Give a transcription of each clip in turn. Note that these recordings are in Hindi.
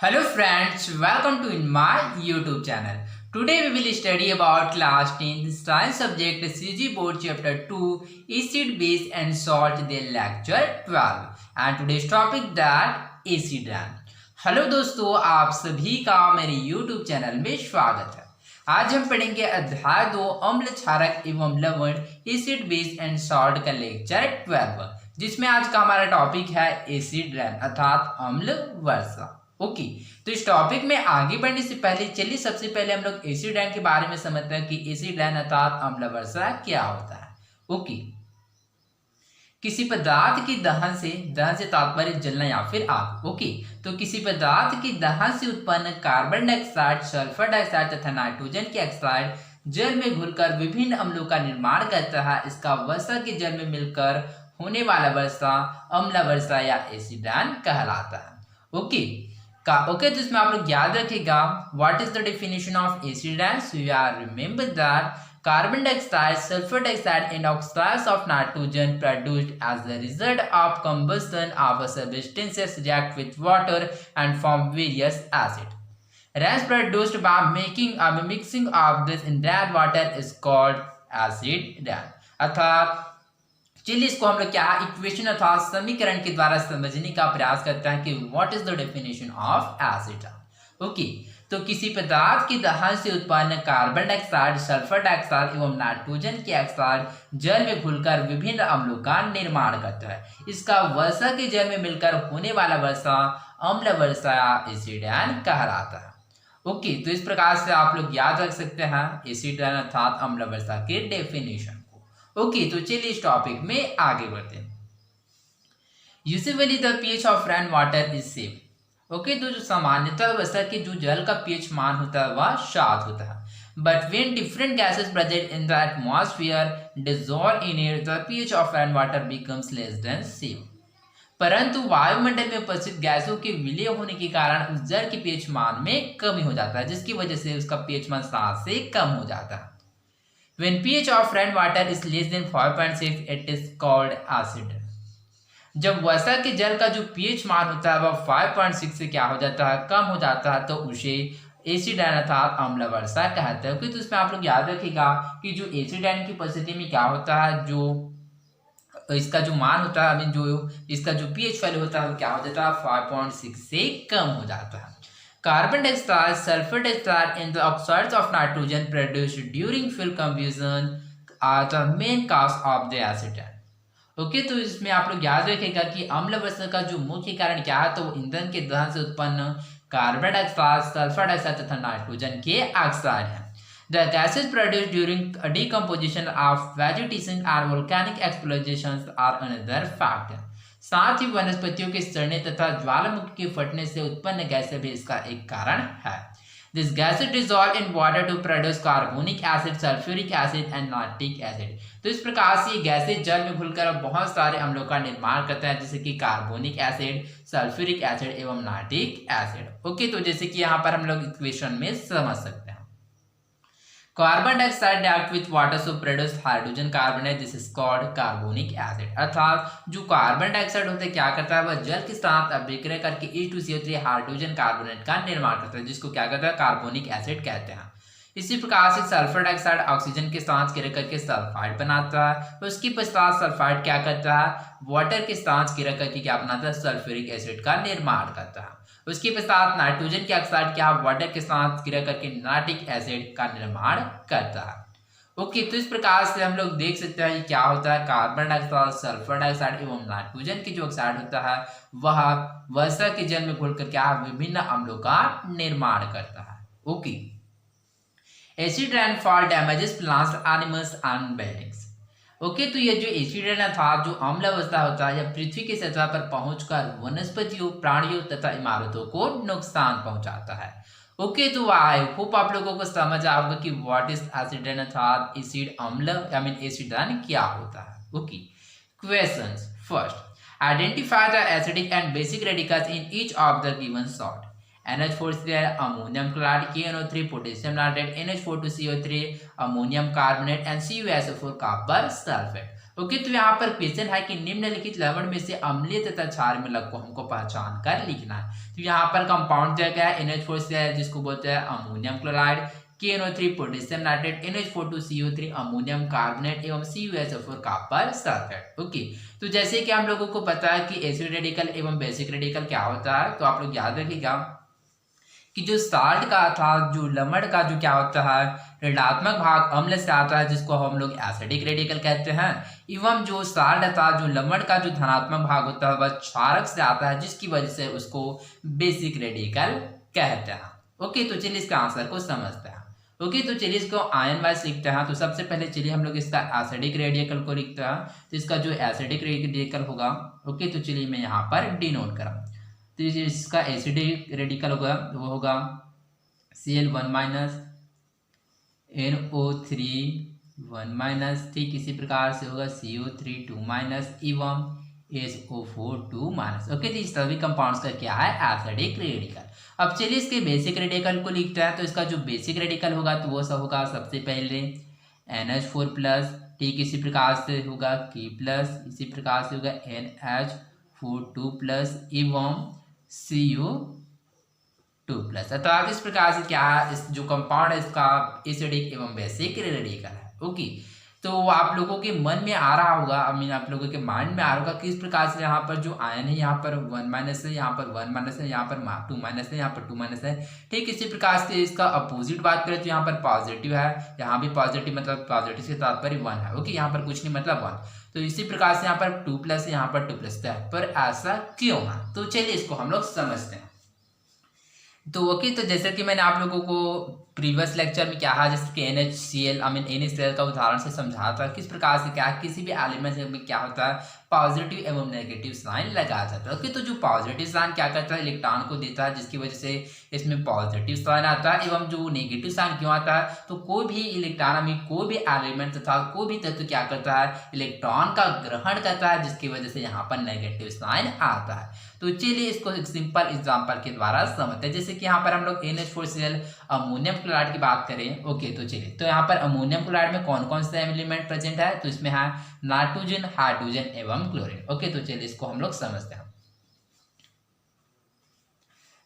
Hello friends, welcome to my YouTube channel. Today we will study about class 10 science subject CG board chapter 2 acid base and salt their lecture 12 and today's topic that acid rain. Hello दोस्तों, आप सभी का मेरे YouTube चैनल में स्वागत है। आज हम पढ़ेंगे अध्याय 2 अम्ल क्षारक एवं लवण एसिड बेस एंड सॉल्ट का लेक्चर 12 जिसमें आज का हमारा टॉपिक है एसिड रेन अर्थात अम्ल वर्षा। ओके तो इस टॉपिक में आगे बढ़ने से पहले चलिए सबसे पहले हम लोग एसिड रेन के बारे में समझते हैं कि एसिड रेन अर्थात अम्ल वर्षा क्या होता है। ओके, किसी पदार्थ की दहन से तात्पर्य जलना या फिर आग। ओके, तो किसी पदार्थ की दहन से उत्पन्न कार्बन डाइऑक्साइड, सल्फर डाइऑक्साइड तथा नाइट्रोजन की ऑक्साइड जल में घुलकर विभिन्न अम्लों का निर्माण करता है। इसका वर्षा के जल में मिलकर होने वाला वर्षा अम्ल वर्षा या एसिड रेन कहलाता है। ओके, तो इसमें आप लोग याद रखिएगा what is the definition of acid rain. So you are remember that carbon dioxide, sulfur dioxide and oxides of nitrogen produced as the result of combustion of substances react with water and form various acids. Rains produced by mixing of this in that water is called acid rain. अर्थात चलिए इसको हम लोग क्या इक्वेशन अर्थात समीकरण के द्वारा समझने का प्रयास करते हैं कि what is the definition of acid rain. Okay, तो किसी पदार्थ की दहन से उत्पन्न कार्बन डाइऑक्साइड, सल्फर डाइऑक्साइड एवं नाइट्रोजन की ऑक्साइड जल में घुलकर विभिन्न अम्लों का निर्माण करता है। इसका वर्षा के जल में मिलकर होने वाला वर्षा अम्ल वर्षा या एसिड रेन कहलाता है। ओके, तो इस प्रकार से आप लोग याद रख सकते हैं एसिड रेन अर्थात अम्ल वर्षा के डेफिनेशन को। ओके, तो चलिए इस टॉपिक में आगे बढ़ते हैं। Usually the pH of rain water is same. Okay, तो जो सामान्यतः वर्षा के जो जल का पीएच मान होता है वह 7 होता है। But when different gases present in the atmosphere dissolve in air the pH of rain water becomes less than 7। परंतु वायुमंडल में उपस्थित गैसों के विलय होने के कारण उस जल के पीएच मान में कमी हो जाता है, जिसकी वजह से उसका पीएच मान 7 से कम हो जाता है। When pH of rain water is less than 5.6 it is called acid. जब वर्षा के जल का जो पीएच मान होता है वह 5.6 से क्या हो जाता है, कम हो जाता है, तो उसे एसिड रेन अर्थात अम्ल वर्षा कहते हैं। तो इसमें आप लोग याद रखिएगा कि जो एसिड रेन की परिस्थिति में क्या होता है, जो इसका जो मान होता है, जो इसका जो पीएच वैल्यू होता है वो क्या हो जाता है, 5.6 से कम हो जाता है। Carbon dioxide, sulphur dioxide and the oxides of nitrogen produced during fuel combustion are the main cause of the acid rain. Okay, तो इसमें आप लोग याद रखेगा कि अम्ल वर्षा का जो मुख्य कारण क्या है, तो ईंधन के दहन से उत्पन्न कार्बन डाइऑक्साइड, सल्फर डाइऑक्साइड तथा नाइट्रोजन के ऑक्साइड है। The gases produced during decomposition of vegetation and volcanic explosion are another factor. साथ ही वनस्पतियों के सड़ने तथा ज्वालामुखी के फटने से उत्पन्न गैसें भी इसका एक कारण है। This gases dissolve in water to produce carbonic acid, sulfuric acid and nitric acid. तो इस प्रकार से ये गैसें जल में घुलकर बहुत सारे अम्लों का निर्माण करता है, जैसे कि कार्बोनिक एसिड, सल्फ्यूरिक एसिड एवं नाइट्रिक एसिड। ओके, तो जैसे कि यहाँ पर हम लोग इक्वेशन में समझ सकते हैं। Carbon dioxide react with water so produce hydrogen carbonate, this is called carbonic acid. अर्थात जो कार्बन डाइऑक्साइड होता है क्या करता है, वह जल के साथ अभिक्रिया करके H2CO3 हाइड्रोजन कार्बोनेट का निर्माण करता है, जिसको क्या कहता है, कार्बोनिक एसिड कहते हैं। इसी प्रकार से सल्फर डाइऑक्साइड ऑक्सीजन के साथ क्रिया करके सल्फाइड बनाता है। उसके पश्चात सल्फाइड क्या करता है, वाटर के साथ क्रिया करके क्या बनाता है, सल्फ्यूरिक एसिड का निर्माण करता है। उसके पश्चात नाइट्रोजन की ऑक्साइड क्या वाटर के साथ क्रिया करके नाइट्रिक एसिड का निर्माण करता है। ओके, तो इस प्रकार से हम लोग देख सकते हैं क्या होता है, कार्बन डाइऑक्साइड, सल्फर डाइऑक्साइड एवं नाइट्रोजन की जो ऑक्साइड होता है वह वर्षा के जल में घुलकर क्या विभिन्न अम्लों का निर्माण करता है। Okay, acid rainfall damages plants, animals and buildings. Okay, तो ये जो एसिड रेन था जो अम्ल अवस्था होता है, यह पृथ्वी की सतह पर पहुंचकर वनस्पतियों, प्राणियों तथा इमारतों को नुकसान पहुंचाता है। ओके, तो आई होप आप लोगों को समझ आ होगा कि व्हाट इज एसिड रेन अर्थात एसिड अम्ल एसिड रेन क्या होता है। Okay, questions. First, identify the acidic and basic radicals in each of the given salt. NH4 is there, ammonium chloride, KNO3, potassium nitrate, NH4 to CO3, ammonium carbonate and CuSO4 copper sulfate. Okay, तो यहाँ पर क्वेश्चन है कि निम्नलिखित लवण में से अम्लीय तथा क्षारीय मूलक को हमको पहचान कर लिखना है। तो यहाँ पर कंपाउंड दिया गया है NH4 जिसको बोलते हैं ammonium chloride, KNO3 potassium nitrate, NH4 CO3 ammonium carbonate एवं CuSO4 कॉपर सल्फेट। ओके, तो जैसे कि हम लोगों को पता है कि एसिड रेडिकल एवं बेसिक रेडिकल क्या होता है, तो आप लोग याद रखिएगा कि जो साल्ट का था, जो लवण का जो क्या होता है, ऋणात्मक भाग अम्ल से आता है जिसको हम लोग एसिडिक रेडिकल कहते हैं, एवं जो साल्ट था, जो लवण का जो धनात्मक भाग होता है वह क्षारक से आता है जिसकी वजह से उसको बेसिक रेडिकल कहते हैं। ओके, तो चलिए इसका आंसर को समझते हैं। ओके, तो चलिए इसको आयन वाइज लिखते हैं। तो सबसे पहले चलिए हम लोग इसका एसिडिक रेडिकल को लिखते हैं। तो इसका जो एसिडिक रेडिकल होगा, ओके, तो चलिए मैं यहाँ पर डिनोट करा। तो इसका एसिडिक रेडिकल होगा वो होगा Cl1 माइनस NO3 1 माइनस, ठीक इसी प्रकार से होगा CO3 2 माइनस एवं SO4 2 माइनस। ओके, तो इस सभी कंपाउंड्स का क्या है, एसिडिक रेडिकल। अब चलिए इसके बेसिक रेडिकल को लिखते हैं। तो इसका जो बेसिक रेडिकल होगा तो वो सब होगा सबसे पहले NH4 प्लस, ठीक इसी प्रकार से होगा K प्लस, इसी प्रकार से होगा NH4 2 प्लस एवं Cu2 प्लस। अर्थात इस प्रकार से क्या है, इस जो कंपाउंड है इसका एसिडिक एवं बेसिक रेडिकल है। ओके, तो आप लोगों के मन में आ रहा होगा, आप लोगों के माइंड में आ रहा होगा कि इस प्रकार से यहाँ पर जो आयन है यहाँ पर 1 माइनस है, यहाँ पर 1 माइनस है, यहाँ पर 2 माइनस है, यहाँ पर 2 माइनस है। ठीक इसी प्रकार से इसका अपोजिट बात करें तो यहाँ पर पॉजिटिव है, यहाँ भी पॉजिटिव, मतलब पॉजिटिव से तात्पर्य 1 है। ओके, यहाँ पर कुछ नहीं मतलब 1। तो इसी प्रकार से यहाँ पर 2 प्लस है, यहाँ पर 2 प्लस है, पर ऐसा क्यों है, तो चलिए इसको हम लोग समझते हैं। तो ओके, तो जैसे कि मैंने आप लोगों को प्रीवियस लेक्चर में क्या है, जैसे कि NaCl NaCl का उदाहरण से समझा था किस प्रकार से क्या किसी भी एलिमेंट में क्या होता है, पॉजिटिव एवं नेगेटिव साइन लगाया जाता है। ओके, तो जो पॉजिटिव साइन क्या करता है, इलेक्ट्रॉन को देता है जिसकी वजह से इसमें पॉजिटिव साइन आता है, एवं जो नेगेटिव साइन क्यों आता है, तो कोई भी इलेक्ट्रॉन में कोई भी एलिमेंट तथा कोई भी तत्व क्या करता है, इलेक्ट्रॉन का ग्रहण करता है जिसकी वजह से यहाँ पर नेगेटिव साइन आता है। तो चलिए इसको एक सिंपल एग्जांपल के द्वारा समझते हैं। जैसे कि यहाँ पर हम लोग NH4Cl अमोनियम क्लोराइड की बात करें। ओके, तो चलिए, तो यहाँ पर अमोनियम क्लोराइड में कौन कौन से एलिमेंट प्रेजेंट है, तो इसमें है नाइट्रोजन, हाइड्रोजन एवं क्लोरीन। ओके, तो चलिए इसको हम लोग समझते हैं।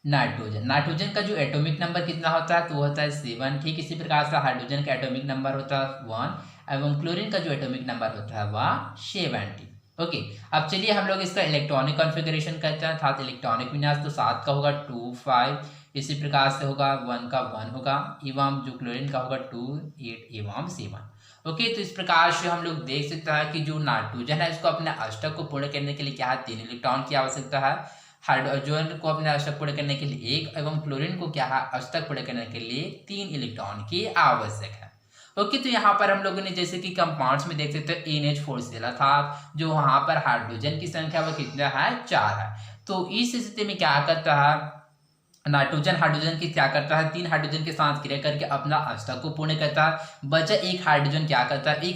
नाइट्रोजन का जो एटॉमिक नंबर कितना होता है, तो वो होता है 7। ठीक इसी प्रकार से हाइड्रोजन का एटॉमिक नंबर होता है 1 एवं क्लोरीन का जो एटॉमिक नंबर होता है वह 70। ओके, अब चलिए हम लोग इसका इलेक्ट्रॉनिक कॉन्फ़िगरेशन करते हैं। अर्थात इलेक्ट्रॉनिक विन्यास तो 7 का होगा 2 5, इसी प्रकार से होगा 1 का 1 होगा, एवं जो क्लोरीन का होगा 2 8 एवं 7। ओके, तो इस प्रकार से हम लोग देख सकते हैं कि जो नाइट्रोजन है इसको अपने अष्टक को पूर्ण करने के लिए क्या है, 3 इलेक्ट्रॉन की आवश्यकता है। हाइड्रोजन को अपने अष्टक पूर्ण करने के लिए 1 एवं क्लोरीन को क्या है, अष्टक पूर्ण करने के लिए 3 इलेक्ट्रॉन की आवश्यक है। ओके, तो यहाँ पर हम लोगों ने जैसे कि कंपाउंड्स में देख सकते हैं NH4Cl था, जो वहाँ पर हाइड्रोजन की संख्या वो कितना है, 4 है। तो इस स्थिति में क्या करता है, नाइट्रोजन हाइड्रोजन की क्या करता है, 3 हाइड्रोजन के साथ क्रिया करके अपना अष्टक को पूर्ण करता है। बचा एक हाइड्रोजन क्या करता है,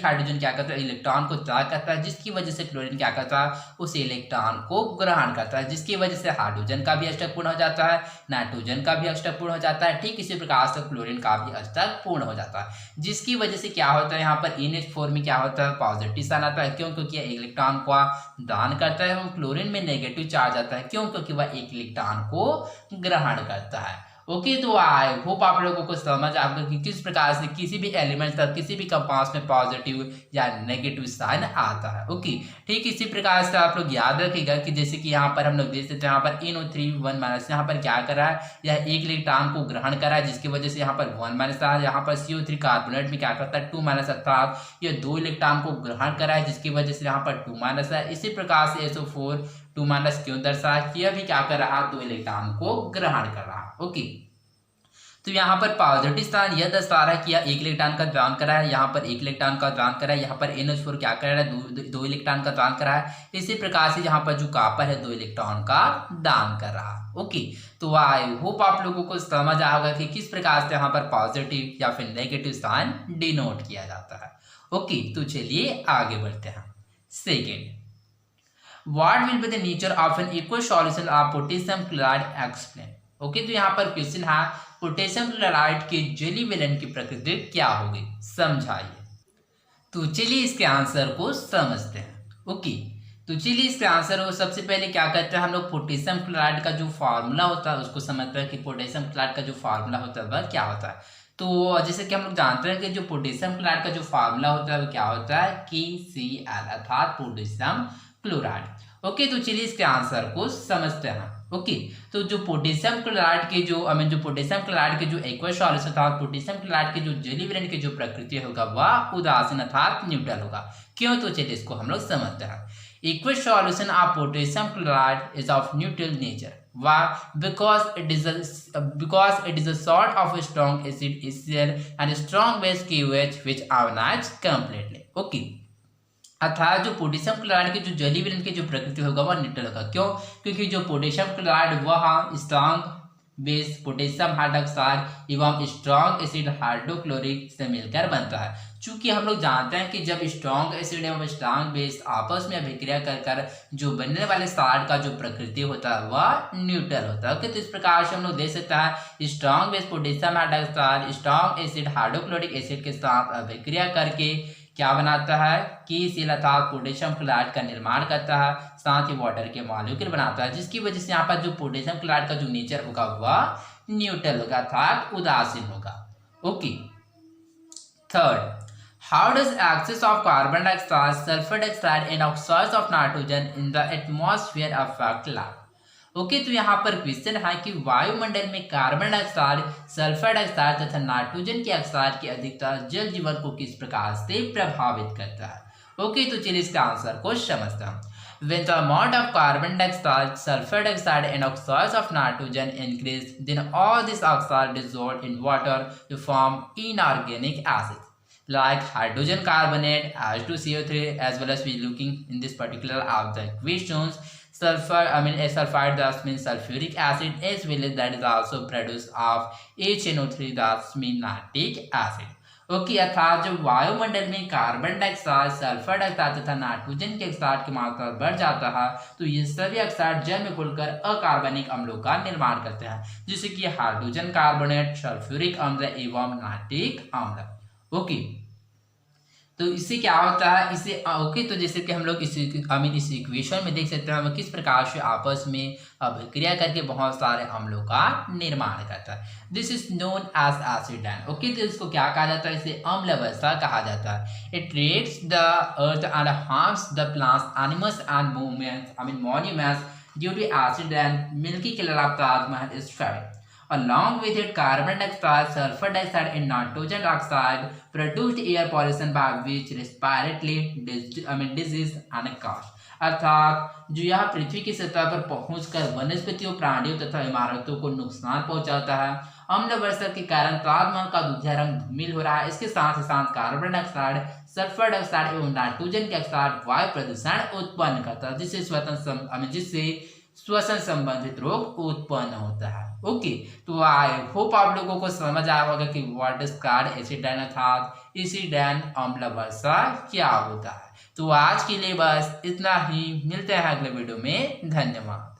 इलेक्ट्रॉन को त्याग करता है जिसकी वजह से क्लोरीन क्या करता है, उस इलेक्ट्रॉन को ग्रहण करता है जिसकी वजह से हाइड्रोजन का भी अष्टक पूर्ण हो जाता है, नाइट्रोजन का भी अष्टक पूर्ण हो जाता है। ठीक इसी प्रकार से क्लोरीन का भी अष्टक पूर्ण हो जाता है, जिसकी वजह से क्या होता है, यहाँ पर NH4 में क्या होता है, पॉजिटिव साइन आता है। क्यों, क्योंकि इलेक्ट्रॉन को दान करता है। क्लोरीन में नेगेटिव चार्ज आता है। क्यों, क्योंकि वह एक इलेक्ट्रॉन को ग्रहण करता है। ओके, तो आई होप आप लोगों को समझ आ गया कि किस प्रकार से किसी भी एलिमेंट तक किसी भी कंपाउंड में पॉजिटिव या नेगेटिव साइन आता है। ओके, ठीक इसी प्रकार से आप लोग याद रखिएगा कि जैसे कि यहाँ पर हम लोग देख सकते हैं, यहाँ पर NO3 1 माइनस, यहाँ पर क्या कर रहा है, यह एक इलेक्ट्रॉन को ग्रहण कर रहा है जिसकी वजह से यहाँ पर 1 माइनस आ, यहाँ पर CO3 कार्बोनेट में क्या करता है 2 माइनस, अर्थात यह 2 इलेक्ट्रॉन को ग्रहण कर रहा है जिसकी वजह से यहाँ पर 2 माइनस है। इसी प्रकार से SO4 2 माइनस क्यों दर्शाया, कि यह भी क्या कर रहा है, 2 इलेक्ट्रॉन को ग्रहण कर रहा है। ओके, तो यहाँ पर पॉजिटिव स्थान यह दर्शा रहा है कि यह 1 इलेक्ट्रॉन का दान कर रहा है, यहाँ पर 1 इलेक्ट्रॉन का दान कर रहा है, यहाँ पर NH4 क्या कर रहा है, 2 इलेक्ट्रॉन का दान कर रहा है। इसी प्रकार से यहाँ पर जो कॉपर है 2 इलेक्ट्रॉन का दान कर रहा है। ओके, तो आई होप आप लोगों को समझ आएगा कि किस प्रकार से यहाँ पर पॉजिटिव या फिर नेगेटिव साइन डिनोट किया जाता है। ओके, तो चलिए आगे बढ़ते हैं। Second, what will be the nature of an aqueous solution of potassium chloride, explain. Okay, तो यहाँ पर क्वेश्चन है पोटेशियम क्लोराइड के जेली विलेन की प्रकृति क्या होगी, समझाइए। तो चलिए इसके आंसर को समझते हैं। ओके, तो चलिए इसके आंसर को सबसे पहले क्या करते हैं हम लोग पोटेशियम क्लोराइड का जो फार्मूला होता है उसको समझते हैं कि पोटेशियम क्लोराइड का जो फार्मूला होता है वह क्या होता है। तो जैसे कि हम लोग जानते हैं कि जो पोटेशियम क्लोराइड का जो फार्मूला होता है वो क्या होता है KCl अर्थात पोटेशियम क्लोराइड। ओके, तो चलिए इसके आंसर को समझते हैं। ओके, तो जो पोटेशियम क्लोराइड के जो पोटेशियम क्लोराइड के जो एक्वस सॉल्यूशन अर्थात पोटेशियम क्लोराइड के जो जेली वेरिएंट की जो प्रकृति होगा वह उदासीन अर्थात न्यूट्रल होगा। क्यों, तो चलिए इसको हम लोग समझते हैं। Aqueous solution of potassium chloride is of neutral nature. Why? Because it is a sort of a strong acid HCl and a strong base KOH which ionize completely. Okay. अर्थात जो पोटेशियम क्लोराइड के जो जेली वेरिएंट की जो प्रकृति होगा वह न्यूट्रल होगा। क्यों? क्योंकि जो पोटेशियम क्लोराइड वह स्ट्रॉन्ग बेस पोटेशियम हाइड्रोक्साइड एवं स्ट्रॉन्ग एसिड हाइड्रोक्लोरिक से मिलकर बनता है। चूंकि हम लोग जानते हैं कि जब स्ट्रॉन्ग एसिड एवं स्ट्रॉन्ग बेस आपस में अभिक्रिया कर जो बनने वाले साल्ट का जो प्रकृति होता है वह न्यूट्रल होता है। ओके, तो इस प्रकार से हम लोग देख सकते हैं strong base potassium hydroxide strong acid hydrochloric acid के साथ अभिक्रिया करके क्या बनाता है KCl अर्थात पोटेशियम क्लोराइड का निर्माण करता है, साथ ही वाटर के मॉलिक्यूल बनाता है, जिसकी वजह से यहाँ पर जो पोटेशियम क्लोराइड का जो नेचर होगा वह न्यूट्रल होगा अर्थात उदासीन होगा। Okay, third, how does excess of carbon dioxide sulphur dioxide and oxides of nitrogen in the atmosphere affect life. Okay, तो यहाँ पर क्वेश्चन है कि वायुमंडल में कार्बन डाइऑक्साइड सल्फर डाइऑक्साइड तथा नाइट्रोजन के ऑक्साइड की अधिकता जल जीवन को किस प्रकार से प्रभावित करता है। ओके, तो चलिए इसका आंसर को समझते हैं। When the amount of carbon dioxide, sulfur dioxide and oxides of nitrogen increase, then all these oxides dissolve in water to form inorganic acids like hydrogen carbonate, H2CO3, as well as we looking in this particular of the equations. Sulfide thus means sulfuric acid, as well as that is also produced of HNO3 thus means nitric acid. Okay, अर्थात जब वायुमंडल में कार्बन डाइऑक्साइड सल्फर डाइऑक्साइड तथा नाइट्रोजन के ऑक्साइड की मात्रा बढ़ जाता है तो ये सभी ऑक्साइड जल में घुलकर अकार्बनिक अम्लों का निर्माण करते हैं, जैसे कि हाइड्रोजन कार्बोनेट, सल्फ्यूरिक अम्ल एवं नाइट्रिक अम्ल। ओके, तो इससे क्या होता है इसे ओके, तो जैसे कि हम लोग इस इक्वेशन में देख सकते हैं हम किस प्रकार से आपस में अभिक्रिया करके बहुत सारे अम्लों का निर्माण करता है। This is known as acid rain. Okay, तो इसको क्या कहा जाता है, इसे अम्ल अवस्था कहा जाता है। It rates the earth and harms the plants animals and movements monuments due to acid rain milky colour of the plasma is fade. Along with it, carbon dioxide, sulfur dioxide, and nitrogen oxide produced air pollution by which respiratory disease and cause. अर्थात जो यह पृथ्वी की सतह पर पहुंचकर वनस्पतियों, प्राणियों तथा इमारतों को नुकसान पहुंचाता है। अम्ल वर्षा के कारण तापमान का दूधिया रंग धूमिल हो रहा है। इसके साथ ही साथ कार्बन डाइऑक्साइड, सल्फर डाइऑक्साइड एवं नाइट्रोजन के ऑक्साइड वायु प्रदूषण उत्पन्न करता है, जिससे श्वसन संबंधित रोग उत्पन्न होता है। ओके, तो आई होप आप लोगों को समझ आया होगा कि व्हाट इज कॉल्ड एसिड रैन अर्थात एसिड रैन अम्ल वर्षा क्या होता है। तो आज के लिए बस इतना ही, मिलते हैं अगले वीडियो में। धन्यवाद।